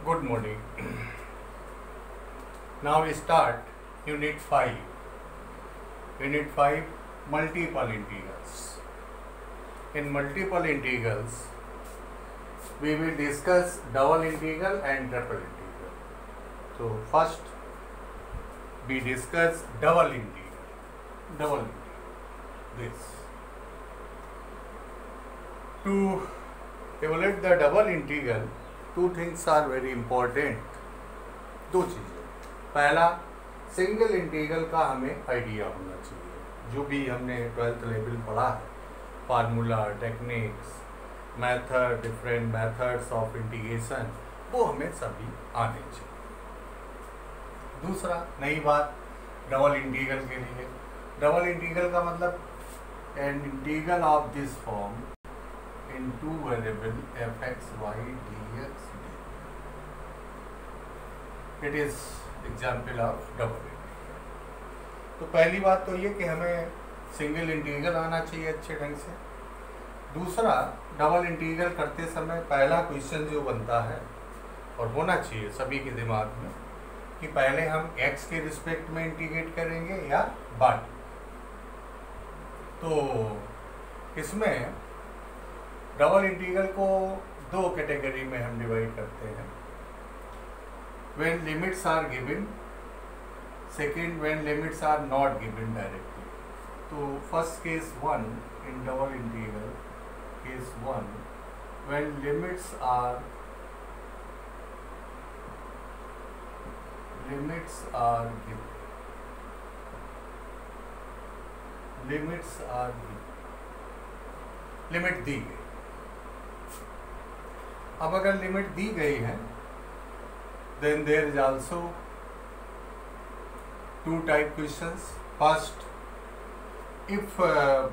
Good morning. Now we start Unit 5. Unit 5 Multiple Integrals. In multiple integrals, we will discuss double integral and triple integral. So first we discuss double integral. Double integral. This. To evaluate the double integral, two things are very important. दो चीज़ें. पहला, single integral का हमें idea होना चाहिए. जो भी हमने 12th लेवल पढ़ा है, formula, techniques, method, different methods of integration, वो हमें सभी आने चाहिए. दूसरा, नई बात डबल इंटीग्रल के लिए. डबल इंटीग्रल का मतलब an integral of this form in two variable fx, y, dx, dy. It is example of double integral. तो पहली बात तो ये कि हमें सिंगल इंटीग्रल आना चाहिए अच्छे ढंग से. दूसरा, डबल इंटीग्रल करते समय पहला क्वेश्चन जो बनता है और होना चाहिए सभी के दिमाग में कि पहले हम x के रिस्पेक्ट में इंटीग्रेट करेंगे या y. तो इसमें डबल इंटीग्रल को दो कैटेगरी में हम डिवाइड करते हैं. When limits are given, second when limits are not given directly. तो first case 1 in double integral, case 1 when limits are given. Limit दी गई. अब अगर लिमिट दी गई है, then there is also two type questions. First, if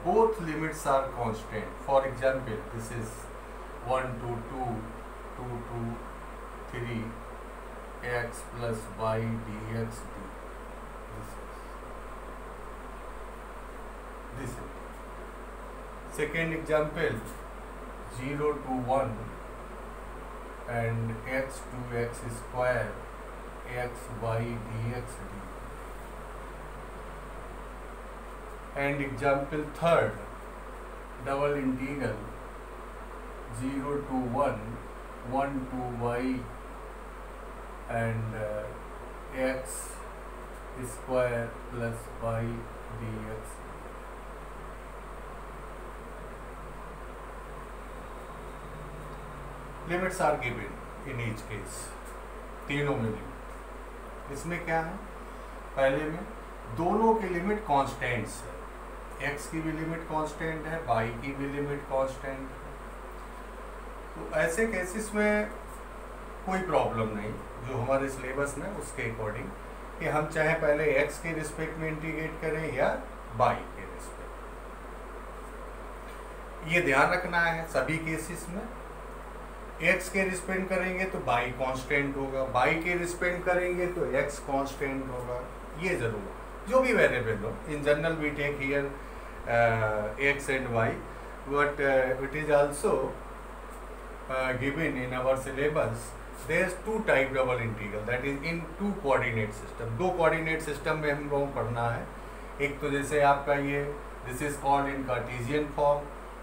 both limits are constant, for example this is 1 to 2, 2 to 3, x plus y dx dy. This is second example, 0 to 1 and x to x square, x y dx dy. And example third, double integral 0 to 1, 1 to y and x square plus y dx. Limits are given in each case, तीनों में limit. इसमें क्या है, पहले में दोनों की limit constants है. एक्स की भी लिमिट कांस्टेंट है, वाई की भी लिमिट कांस्टेंट है. तो ऐसे केसेस में कोई प्रॉब्लम नहीं, जो हमारे सिलेबस में उसके अकॉर्डिंग कि हम चाहे पहले एक्स के रिस्पेक्ट में इंटीग्रेट करें या वाई के रिस्पेक्ट. ये ध्यान रखना है सभी केसेस में. x के रिस्पेक्ट करेंगे तो y कांस्टेंट होगा, y के रिस्पेक्ट करेंगे तो x कांस्टेंट होगा. ये जरूर, जो भी वेरिएबल हो, in general we take here x and y, but it is also given in our syllabus. There is two type double integral, that is in two coordinate system. दो coordinate system में हम लोगों को पढ़ना है. एक तो जैसे आपका ये this is called in Cartesian form.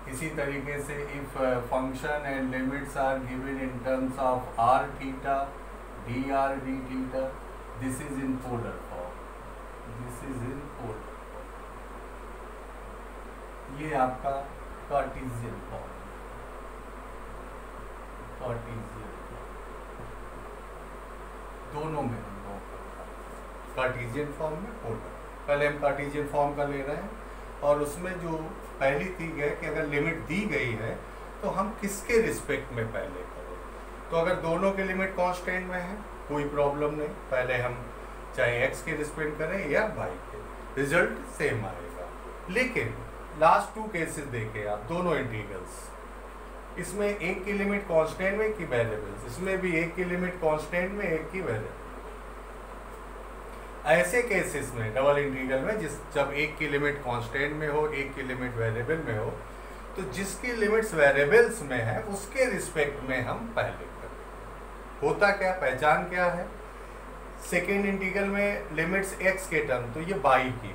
इसी तरीके से if function and limits are given in terms of r theta, d r d theta, this is in polar form. This is in polar form. ये आपका Cartesian form. Cartesian दोनों में हम लोग Cartesian form में पोलर. पहले हम Cartesian form का ले रहे हैं और उसमें जो पहली चीज है कि अगर लिमिट दी गई है तो हम किसके रिस्पेक्ट में पहले करें. तो अगर दोनों के लिमिट कांस्टेंट में है कोई प्रॉब्लम नहीं, पहले हम चाहे x के रिस्पेक्ट करें या y के, रिजल्ट सेम आएगा. लेकिन लास्ट टू केसेस देखें आप, दोनों इंटीग्रल्स, इसमें एक की लिमिट कांस्टेंट में, एक की वेरिएबल्स. इसमें भी एक की लिमिट कांस्टेंट में, एक की वेरिएबल. ऐसे केसेस में डबल इंटीग्रल में जब एक की लिमिट कांस्टेंट में हो, एक की लिमिट वेरिएबल में हो, तो जिसकी लिमिट्स वेरिएबल्स में है उसके रिस्पेक्ट में हम पहले करें. होता क्या, पहचान क्या है, सेकेंड इंटीग्रल में लिमिट्स x के टर्म, तो ये बाई की,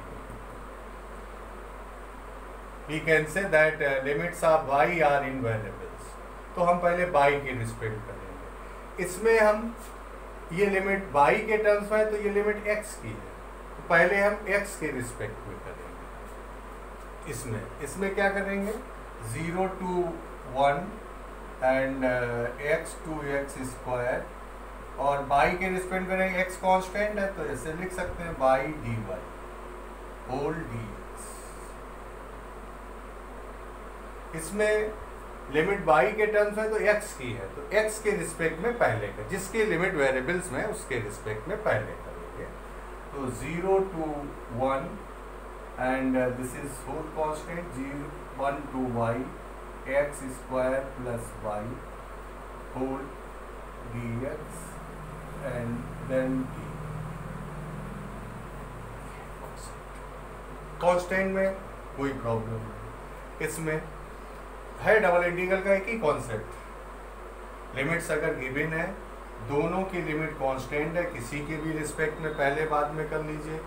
we can say that limits of y are in variables, तो हम पहले बाई के रिस्पेक्ट करेंगे। इसमें हम ये लिमिट बाई के टर्म्स में है तो ये लिमिट x की है, तो पहले हम x के रिस्पेक्ट में करेंगे। इसमें क्या करेंगे, 0 to 1 and x to x square, और बाई के रिस्पेक्ट करेंगे, x कांस्टेंट है तो ऐसे लिख सकते हैं by d y whole d x. इसमें लिमिट बाई के टर्म्स में तो x की है, तो x के रिस्पेक्ट में पहले कर, जिसके लिमिट वेरिएबल्स में उसके रिस्पेक्ट में पहले करेंगे। तो 0 to 1 and this is whole constant 1 to y x square plus y whole dx and then d। Constant में कोई प्रॉब्लम नहीं, इसमें है डबल इंटीग्रल का एक ही कॉन्सेप्ट, लिमिट्स अगर गिवन है, दोनों की लिमिट कांस्टेंट है, किसी के भी रिस्पेक्ट में पहले बाद में कर लीजिए।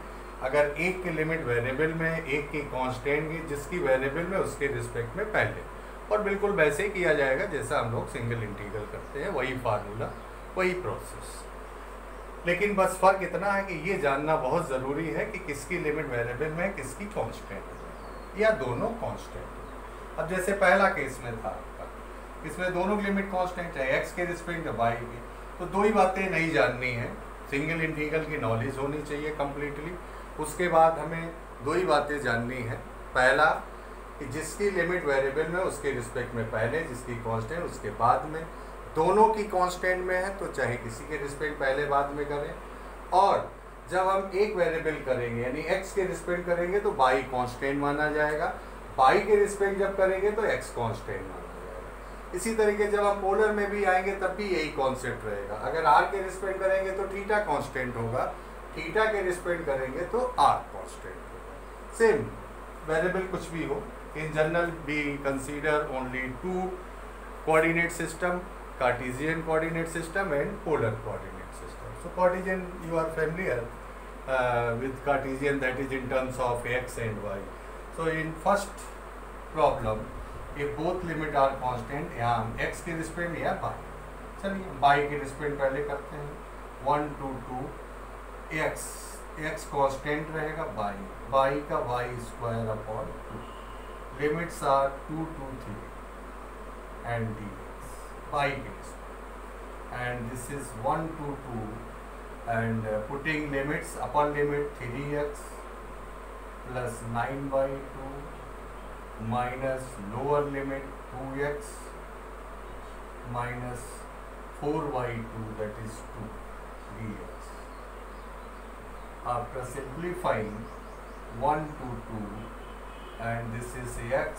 अगर एक की लिमिट वेरिएबल में है, एक की कांस्टेंट की, जिसकी वेरिएबल में उसके रिस्पेक्ट में पहले, और बिल्कुल वैसे ही किया जाएगा जैसा हम लोग सिंगल इंटीग्रल करते हैं, वही फार्मूला वही प्रोसेस। लेकिन बस फर्क इतना है कि ये जानना बहुत ज़रूरी है कि किसकी लिमिट वेरिएबल में, किसकी कांस्टेंट है, या दोनों कांस्टेंट। अब जैसे पहला केस में था आपका, इसमें दोनों की लिमिट कांस्टेंट है, एक्स के रिस्पेक्ट वाई की, तो दो ही बातें नहीं जाननी है, सिंगल इंटीग्रल की नॉलेज होनी चाहिए कम्प्लीटली। उसके बाद हमें दो ही बातें जाननी है, पहला कि जिसकी लिमिट वेरिएबल में उसके रिस्पेक्ट में पहले, जिसकी कांस्टेंट उसके बाद में, दोनों की कांस्टेंट में है तो चाहे किसी के रिस्पेक्ट पहले बाद में करें। और जब हम एक वेरिएबल करेंगे यानी x के रिस्पेक्ट करेंगे तो y कांस्टेंट माना जाएगा, y के रिस्पेक्ट जब करेंगे तो x कांस्टेंट माना जाएगा। इसी तरीके जब हम पोलर में भी आएंगे तब भी यही कॉन्सेप्ट रहेगा, अगर r के रिस्पेक्ट करेंगे तो थीटा कांस्टेंट होगा, थीटा के रिस्पेक्ट करेंगे तो r कांस्टेंट होगा। सेम वेरिएबल कुछ भी हो, in general we consider only two coordinate system, Cartesian coordinate system and polar coordinate system. So Cartesian, you are familiar with Cartesian, that is in terms of x and y. So in first problem, if both limit are constant, यहाँ हम x के respect या y, चलिए y के respect पहले करते हैं, 1 to 2 x constant रहेगा, y का y square upon 2, limits are 2 to 3 and dx, y के respect, and this is 1 to 2 and putting limits, upper limit 3x plus 9/2 minus lower limit 2x minus 4/2, that is 2 dx. After simplifying 1 to 2 and this is x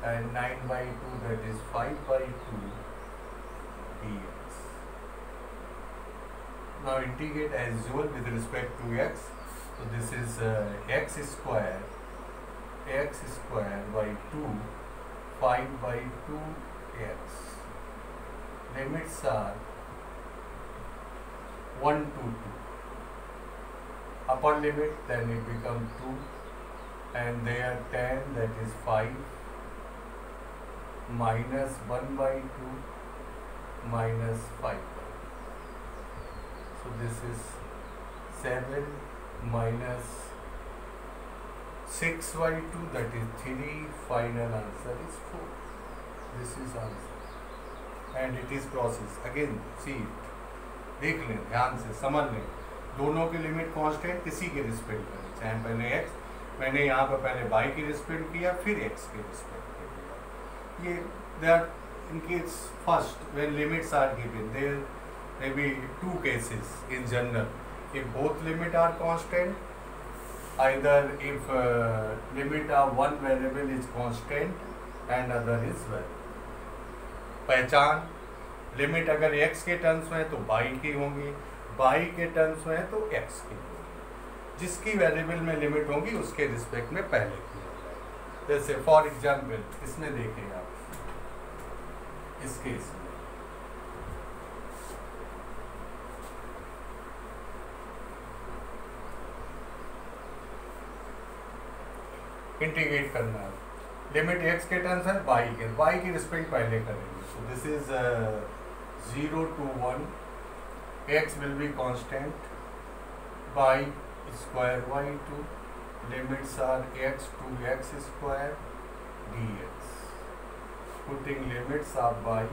and 9/2, that is 5/2 dx. Now integrate as usual with respect to x. So this is x square by 2, 5/2 x. Limits are 1 to 2. Upper limit, then it becomes 2, and there 10, that is 5, minus 1/2 minus 5/2. So this is 7 minus 6/2, that is 3. Final answer is 4. This is answer, and it is process. Again see it, देख लें ध्यान से, समझ लें, दोनों की limit constant, किसी के रिस्पेक्ट करें, चाहे पहले x, मैंने यहाँ पर पहले y की रिस्पेक्ट किया, फिर x के रिस्पेक्ट किया। ये that in case first when limits are given, there may be two cases in general. If both limit are constant, either if limit of one variable is constant and other is variable. पहचान, limit अगर x के terms में है तो y की होंगी, y के terms में है तो x की होगी, जिसकी वेरिएबल में लिमिट होगी उसके रिस्पेक्ट में पहले की होगी। जैसे फॉर एग्जाम्पल इसमें देखें आप, इस केस में इंटीग्रेट करना है। लिमिट x के टर्म्स है y की रिस्पेक्ट पहले करेंगे। So this is 0 to 1, x will be constant, y square y2, limits are x to x square dx, putting limits of y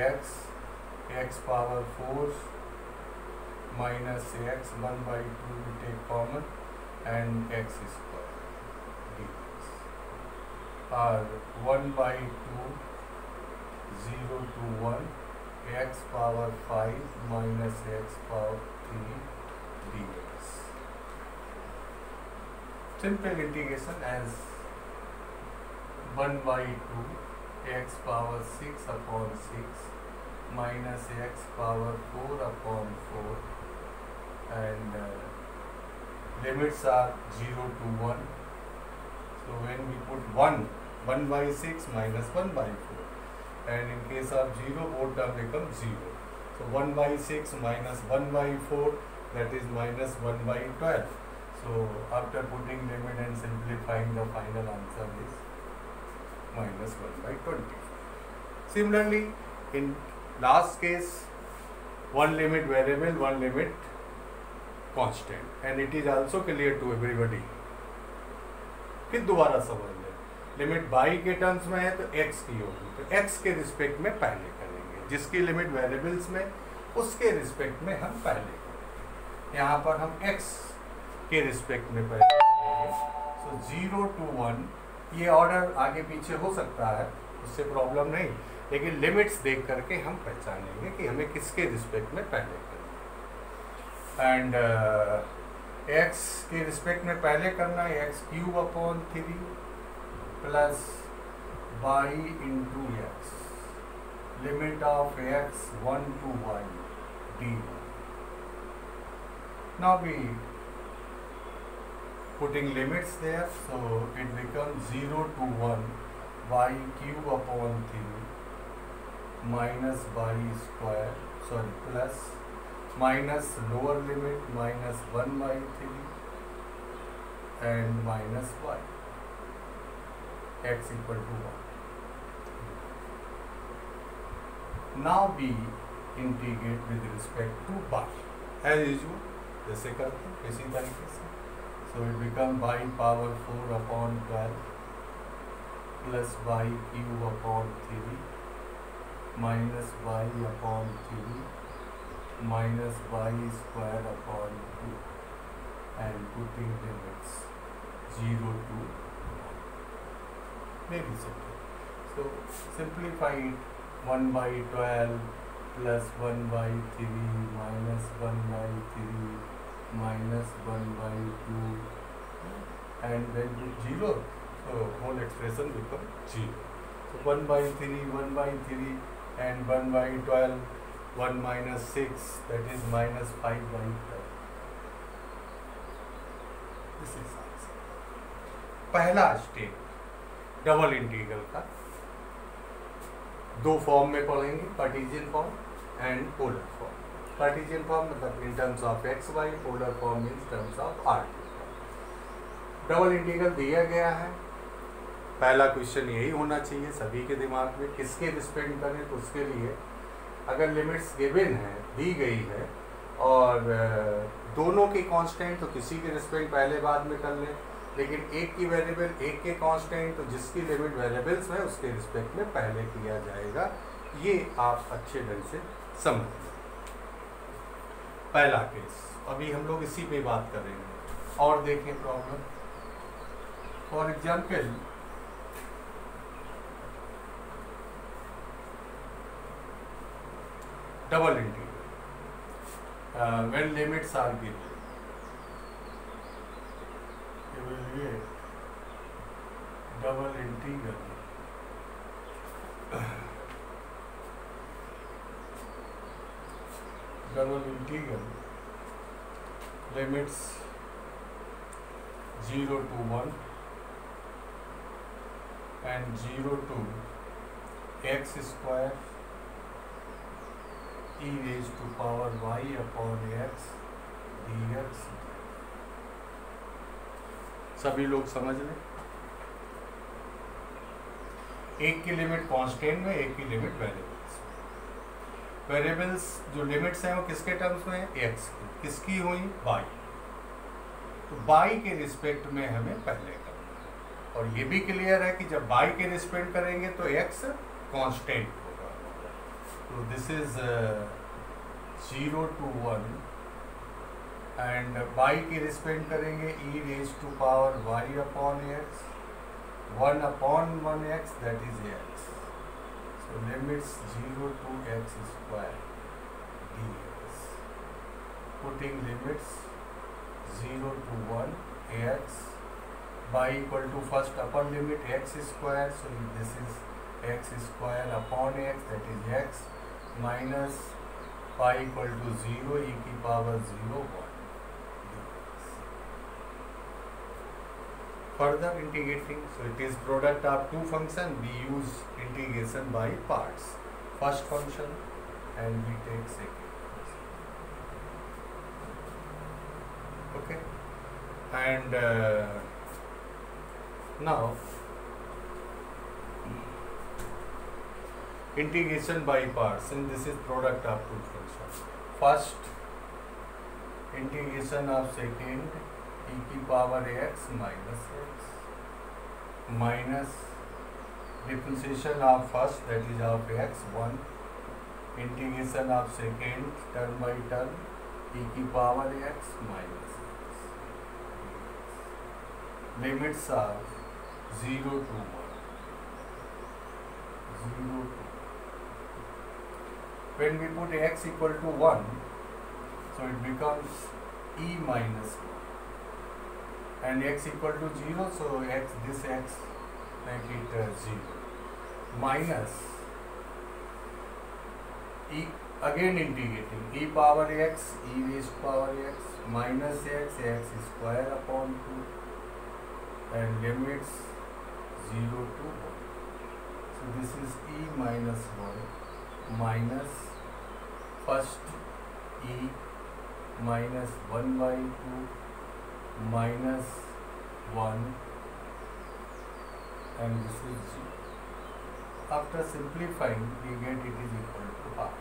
x power 4 minus x 1/2 we take common and x square dx, or 1/2 0 to 1 x power 5 minus x power 3 dx. Simple integration as 1/2 x power 6 upon 6 minus x power 4 upon 4 and limits are 0 to 1. So when we put 1/6 minus 1/4, and in case of 0 both term becomes 0. So 1/6 minus 1/4, that is minus 1/12. So after putting limit and simplifying, the final answer is minus 1/20. Similarly, in last case, one limit variable, one limit constant, and it is also clear to everybody. फिर दोबारा समझ लें, limit y के terms में है तो x की होगी, तो x के रिस्पेक्ट में पहले करेंगे, जिसकी लिमिट वेरिएबल्स में उसके रिस्पेक्ट में हम पहले करेंगे। यहाँ पर हम x के रिस्पेक्ट में पहले करेंगे। सो 0 to 1, ये ऑर्डर आगे पीछे हो सकता है, उससे प्रॉब्लम नहीं, लेकिन लिमिट्स देख करके हम पहचानेंगे कि हमें किसके रिस्पेक्ट में पहले करना है। एंड x के रिस्पेक्ट में पहले करना है x³ upon 3 plus y into x, limit of x 1 to y dy. Now we putting limits there, so it becomes 0 to 1 y³ upon 3 minus y square, sorry, plus minus lower limit minus 1/3 and minus y, x equal to 1. Now we integrate with respect to y as usual, जैसे करते हैं इसी तरीके से. So it becomes y power 4 upon 12 plus y³ upon 3 minus y upon 3 minus y square upon 2 and putting limits 0 to 1. Very simple. So simplify it, 1/12 plus 1/3 minus 1/3 minus 1/2 and when you 0, so whole expression becomes 0. So 1/3 1/3 and 1/12 1 minus 6, that is minus 5/12. This is answer. पहला step double integral का दो form में पढ़ेंगे, Cartesian form and polar form. Cartesian form मतलब in terms of x y, polar form means terms of r. Double integral दिया गया है, पहला क्वेश्चन यही होना चाहिए सभी के दिमाग में, किसके रिस्पेक्ट करें, तो उसके लिए अगर लिमिट्स गिवन है, दी गई है और दोनों की कांस्टेंट, तो किसी के रिस्पेक्ट पहले बाद में कर लें, लेकिन एक की वेरिएबल एक के कांस्टेंट, तो जिसकी लिमिट वेरिएबल्स है उसके रिस्पेक्ट में पहले किया जाएगा। ये आप अच्छे ढंग से समझ लें। पहला केस अभी हम लोग इसी पे बात करेंगे और देखें problem. For example double integral, when limits are given, evaluate double integral limits 0 to 1 and 0 to x square e raised to power y upon x dx। सभी लोग समझ लें। एक की लिमिट कांस्टेंट में, एक की लिमिट वेरिएबल्स। वेरिएबल्स जो लिमिट्स हैं वो किसके टर्म्स में है? एक्स की। किसकी हुई? बाई। तो बाई के रिस्पेक्ट में हमें पहले करना है, और ये भी क्लियर है कि जब बाई के रिस्पेक्ट करेंगे तो एक्स कांस्टेंट होगा। तो this is 0 to 1 and by की रिस्पेक्ट करेंगे e raise to power y upon x, 1 upon 1x, that is x. So limits 0 to x square dx. Putting limits 0 to 1 x by equal to first upper limit x square. So this is x square upon x, that is x, minus pi equal to 0 e की power 0 1. Further integrating, so it is product of two function. We use integration by parts. First function and we take second function. Okay, and now integration by parts, and this is product of two functions. First integration of second e की power x minus x minus differentiation of first, that is of x 1, integration of second term by term e की power x minus x. Limits are 0 to 1. 0 to. When we put x equal to 1, so it becomes e minus 1. And x equal to 0, so x, this x, make it 0. Minus e, again integrating, e power x, e raised power x, minus x, x square upon 2, and limits 0 to 1. So this is e minus 1 minus first e minus 1 by 2 minus 1, and this is 0. After simplifying we get it is equal to half.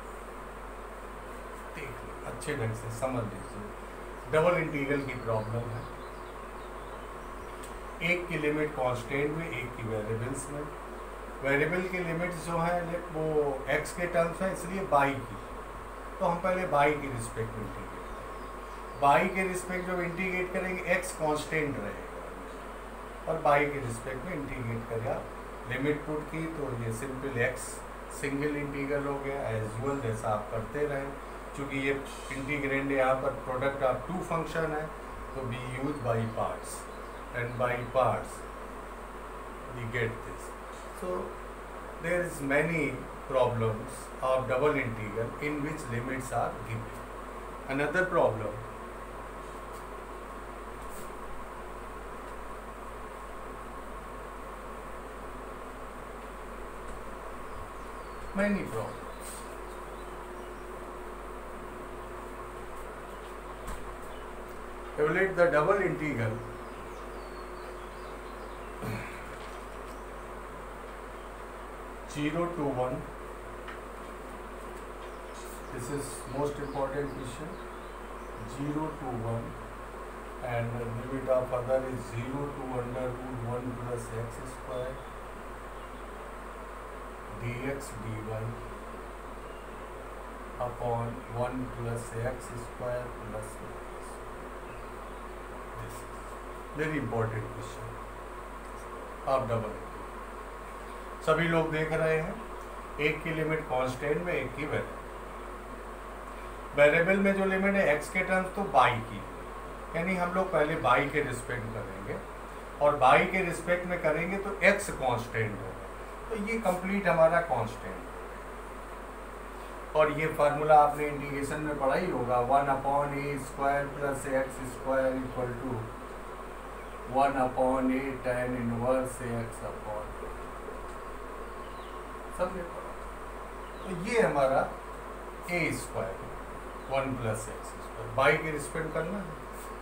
देख लो अच्छे ढंग से समझ लीजिए, double integral की problem है। एक की लिमिट कांस्टेंट में, एक की वेरिएबल्स में। वेरिएबल की लिमिट्स जो है वो x के टर्म्स है, इसलिए बाई की, तो हम पहले बाई की रिस्पेक्ट में इंटीग्रेट, बाई के रिस्पेक्ट जब इंटीग्रेट करेंगे x कांस्टेंट रहेगा, और बाई के रिस्पेक्ट में इंटीग्रेट करेगा, लिमिट पुट की, तो ये सिंपल x सिंगल इंटीग्रल हो गया एज यूजुअल जैसा आप करते रहे। चूँकि ये इंटीग्रेंड यहाँ पर प्रोडक्ट ऑफ टू फंक्शन है, तो we use by parts, and by parts we get this. So there is many problems of double integral in which limits are given. Another problem, many problems. Evaluate the double integral (0 to 1). This is most important question. 0 to 1, and the limit of other is 0 to under root 1 plus x square dx dy upon 1 plus x square plus y. This is very important question of double integral. सभी लोग देख रहे हैं, एक की limit constant में, एक की वेरिएबल। वेरिएबल में जो लिमिट है x के टर्म्स, तो बाई की, यानी हम लोग पहले बाई के रिस्पेक्ट करेंगे, और बाई के रिस्पेक्ट में करेंगे तो x कांस्टेंट होगा, तो ये कंप्लीट हमारा कांस्टेंट। और ये फार्मूला आपने इंटीग्रेशन में पढ़ा ही होगा, 1 upon a square plus x square equal to 1 upon a tan inverse x upon, सबने पढ़ा। तो ये हमारा a square 1 plus x square, y के रिस्पेक्ट करना है,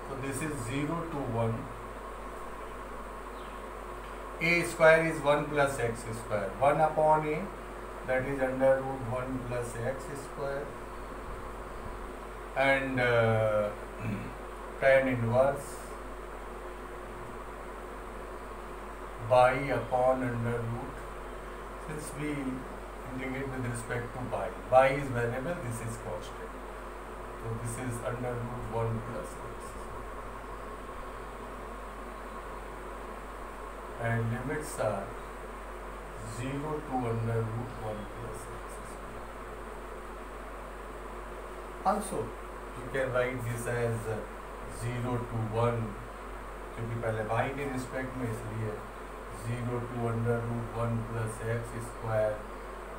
तो this is 0 to 1 a square is 1 plus x square, 1 upon a, that is under root 1 plus x square, and tan inverse by upon under root, since we integrate with respect to by is variable, this is constant, so this is under root 1 plus x, and limits are 0 to under root 1 plus x square. Also you can write this as 0 to 1, क्योंकि पहले y के respect में, इसलिए 0 to under root 1 plus x square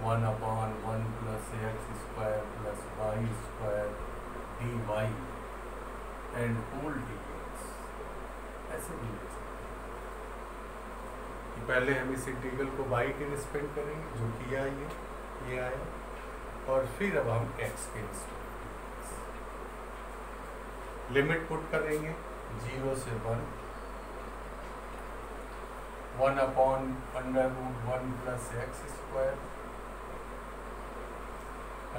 1 upon 1 plus x square plus y square dy and whole dx, ऐसे भी लिख सकते हैं। पहले हम इस इंटीग्रल को y के रिस्पेक्ट करेंगे, जो किया ये आया, और फिर अब हम x के रिस्पेक्ट लिमिट पुट करेंगे 0 से 1 upon under root 1 plus x square,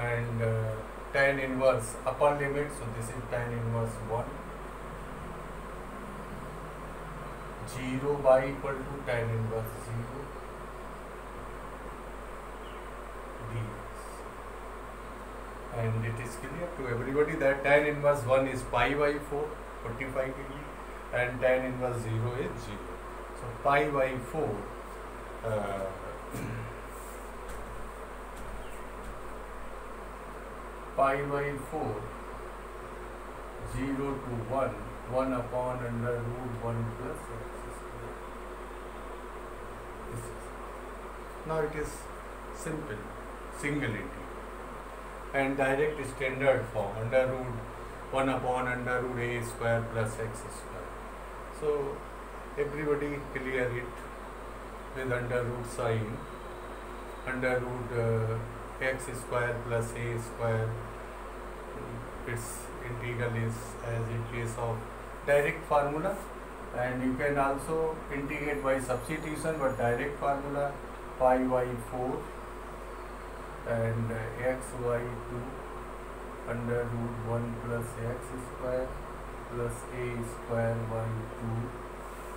and tan inverse upper limit, so this is tan inverse 1, 0 by equal to tan inverse 0 dx, and it is clear to everybody that tan inverse 1 is pi by 4, 45 degree, and tan inverse 0 is 0. So pi by 4 pi by 4 0 to 1 1 upon under root 1 plus x square. Now it is simple single integral and direct standard form under root 1 upon under root a square plus x square. So everybody clear it with under root sign, under root x square plus a square, its integral is as in case of direct formula, and you can also integrate by substitution, but direct formula pi by 4 and xy2 under root 1 plus x square plus a square by 2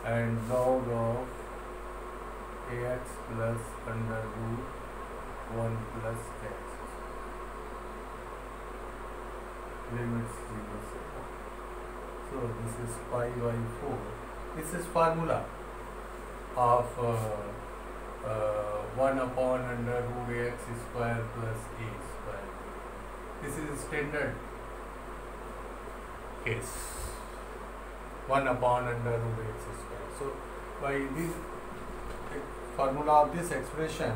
and log of ax plus under root 1 plus x, limits 0 से 1. So this is pi by 4. This is formula of 1 upon under root ax square plus a square. This is standard case, 1 upon under root x square. So by this formula of this expression,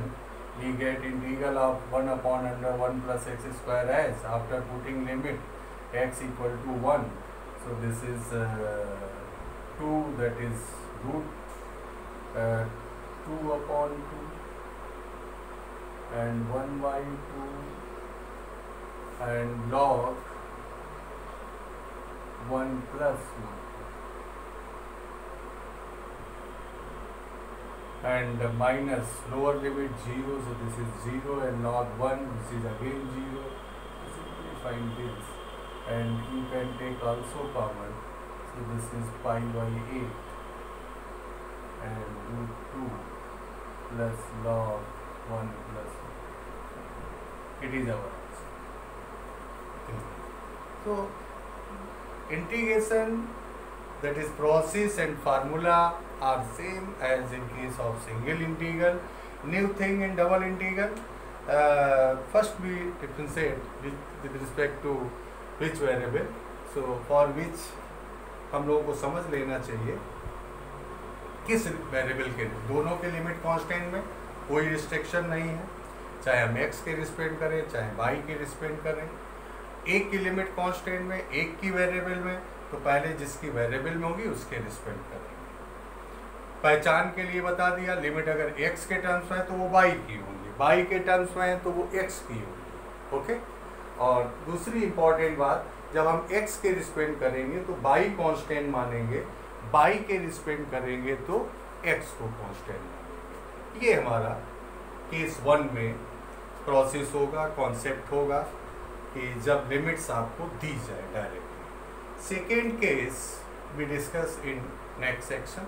we get integral of 1 upon under 1 plus x square as, after putting limit x equal to 1. So this is 2, that is root 2 upon 2 and 1 by 2 and log 1 plus 1. And minus lower limit 0, so this is 0 and log 1, this is again 0. Simply find this, and you can take also common, so this is pi by 8 and root 2 plus log 1 plus 1. It is our answer. So integration, that is process and formula, are same as in case of single integral. New thing in double integral, first we differentiate with respect to which variable. So for which हम लोगों को समझ लेना चाहिए किस variable के, दोनों के लिमिट कांस्टेंट में कोई रिस्ट्रिक्शन नहीं है, चाहे हम x के रिस्पेक्ट करें चाहे y के रिस्पेक्ट करें. एक की लिमिट कांस्टेंट में, एक की वेरिएबल में, तो पहले जिसकी वेरिएबल में होगी उसके रिस्पेक्ट करेंगे. पहचान के लिए बता दिया, लिमिट अगर x के टर्म्स में है तो वो y की होंगी, y के टर्म्स में है तो वो x की होगी. ओके. और दूसरी इंपॉर्टेंट बात, जब हम x के रिस्पेक्ट करेंगे तो y कांस्टेंट मानेंगे, y के रिस्पेक्ट करेंगे तो एक्स को कांस्टेंट मानेंगे। ये हमारा केस 1 में प्रोसेस होगा, कॉन्सेप्ट होगा कि जब लिमिट्स आपको दी जाए directly. Second case we discuss in next section.